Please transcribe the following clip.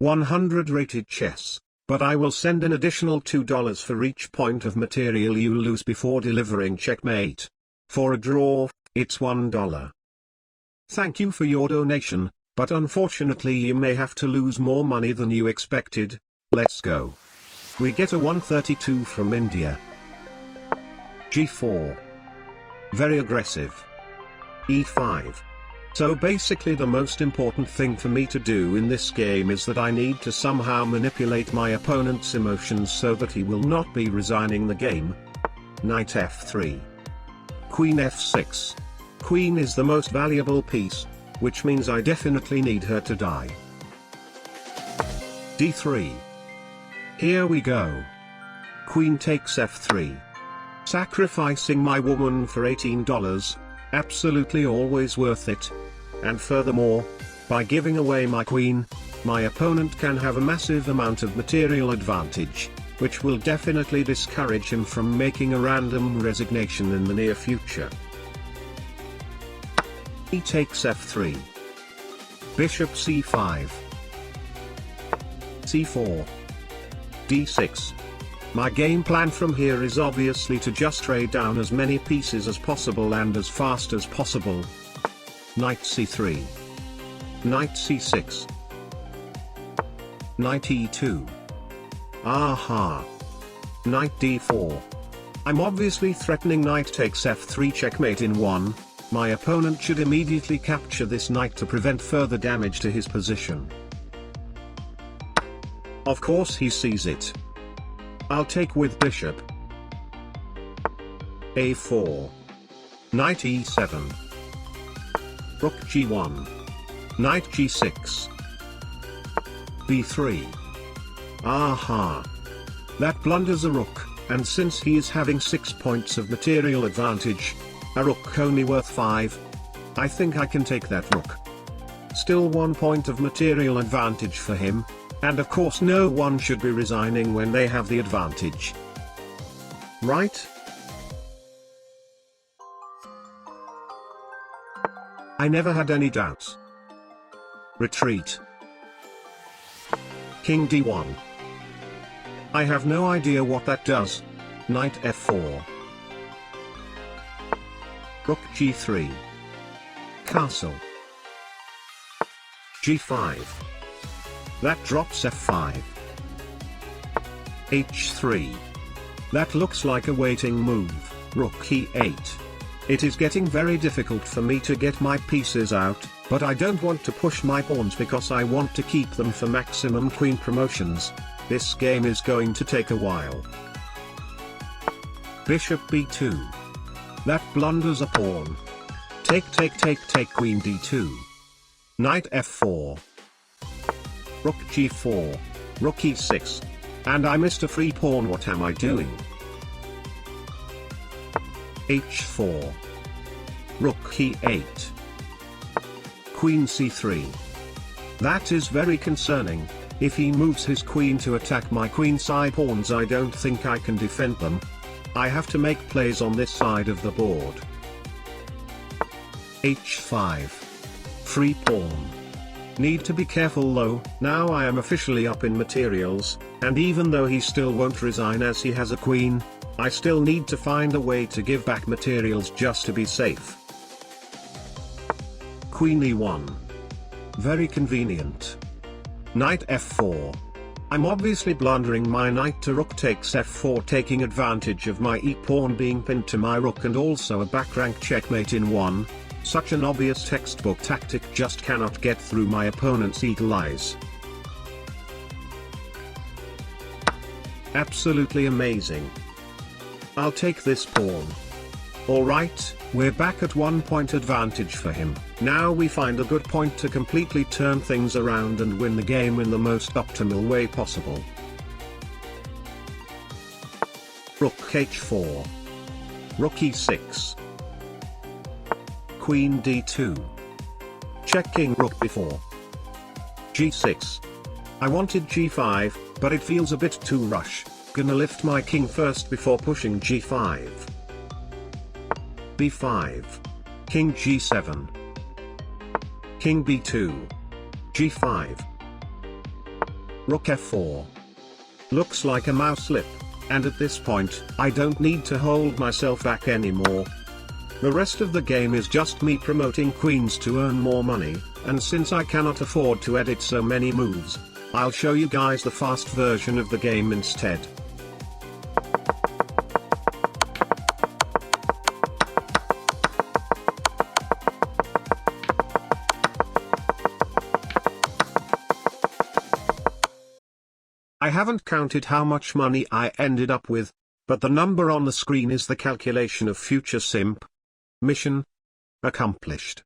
100 rated chess, but I will send an additional $2 for each point of material you lose before delivering checkmate. For a draw, it's $1. Thank you for your donation, but unfortunately you may have to lose more money than you expected. Let's go. We get a 132 from India. G4. Very aggressive. E5. So basically the most important thing for me to do in this game is that I need to somehow manipulate my opponent's emotions so that he will not be resigning the game. Knight F3. Queen F6. Queen is the most valuable piece, which means I definitely need her to die. D3. Here we go. Queen takes F3. Sacrificing my woman for $18, absolutely always worth it. And furthermore, by giving away my queen, my opponent can have a massive amount of material advantage, which will definitely discourage him from making a random resignation in the near future. He takes F3. Bishop C5. C4. D6. My game plan from here is obviously to just trade down as many pieces as possible and as fast as possible. Knight C3. Knight C6. Knight E2. Aha. Knight D4. I'm obviously threatening knight takes F3 checkmate in 1, my opponent should immediately capture this knight to prevent further damage to his position. Of course he sees it. I'll take with bishop. A4. Knight E7. Rook G1. Knight G6. B3. Aha. That blunders a rook, and since he is having 6 points of material advantage, a rook only worth 5, I think I can take that rook. Still 1 point of material advantage for him, and of course no one should be resigning when they have the advantage. Right? I never had any doubts. Retreat. King D1. I have no idea what that does. Knight F4. Rook G3. Castle. G5. That drops F5. H3. That looks like a waiting move. Rook E8. It is getting very difficult for me to get my pieces out, but I don't want to push my pawns because I want to keep them for maximum queen promotions. This game is going to take a while. Bishop B2. That blunders a pawn. Take queen D2. Knight F4. Rook G4. Rook E6. And I missed a free pawn. What am I doing? H4. Rook E8. Queen C3. That is very concerning. If he moves his queen to attack my queenside pawns, I don't think I can defend them. I have to make plays on this side of the board. H5. Free pawn. Need to be careful though. Now I am officially up in materials, and even though he still won't resign as he has a queen, I still need to find a way to give back materials just to be safe. Queen E1. Very convenient. Knight F4. I'm obviously blundering my knight to rook takes F4, taking advantage of my e-pawn being pinned to my rook and also a back rank checkmate in 1. Such an obvious textbook tactic just cannot get through my opponent's eagle eyes. Absolutely amazing. I'll take this pawn. Alright, we're back at 1 point advantage for him. Now we find a good point to completely turn things around and win the game in the most optimal way possible. Rook H4. Rook E6. Queen D2. Check king rook before. G6. I wanted G5, but it feels a bit too rush. Gonna lift my king first before pushing G5. B5. King G7. King B2. G5. Rook f4. Looks like a mouse slip, and at this point, I don't need to hold myself back anymore. The rest of the game is just me promoting queens to earn more money, and since I cannot afford to edit so many moves, I'll show you guys the fast version of the game instead. I haven't counted how much money I ended up with, but the number on the screen is the calculation of future simp. Mission accomplished.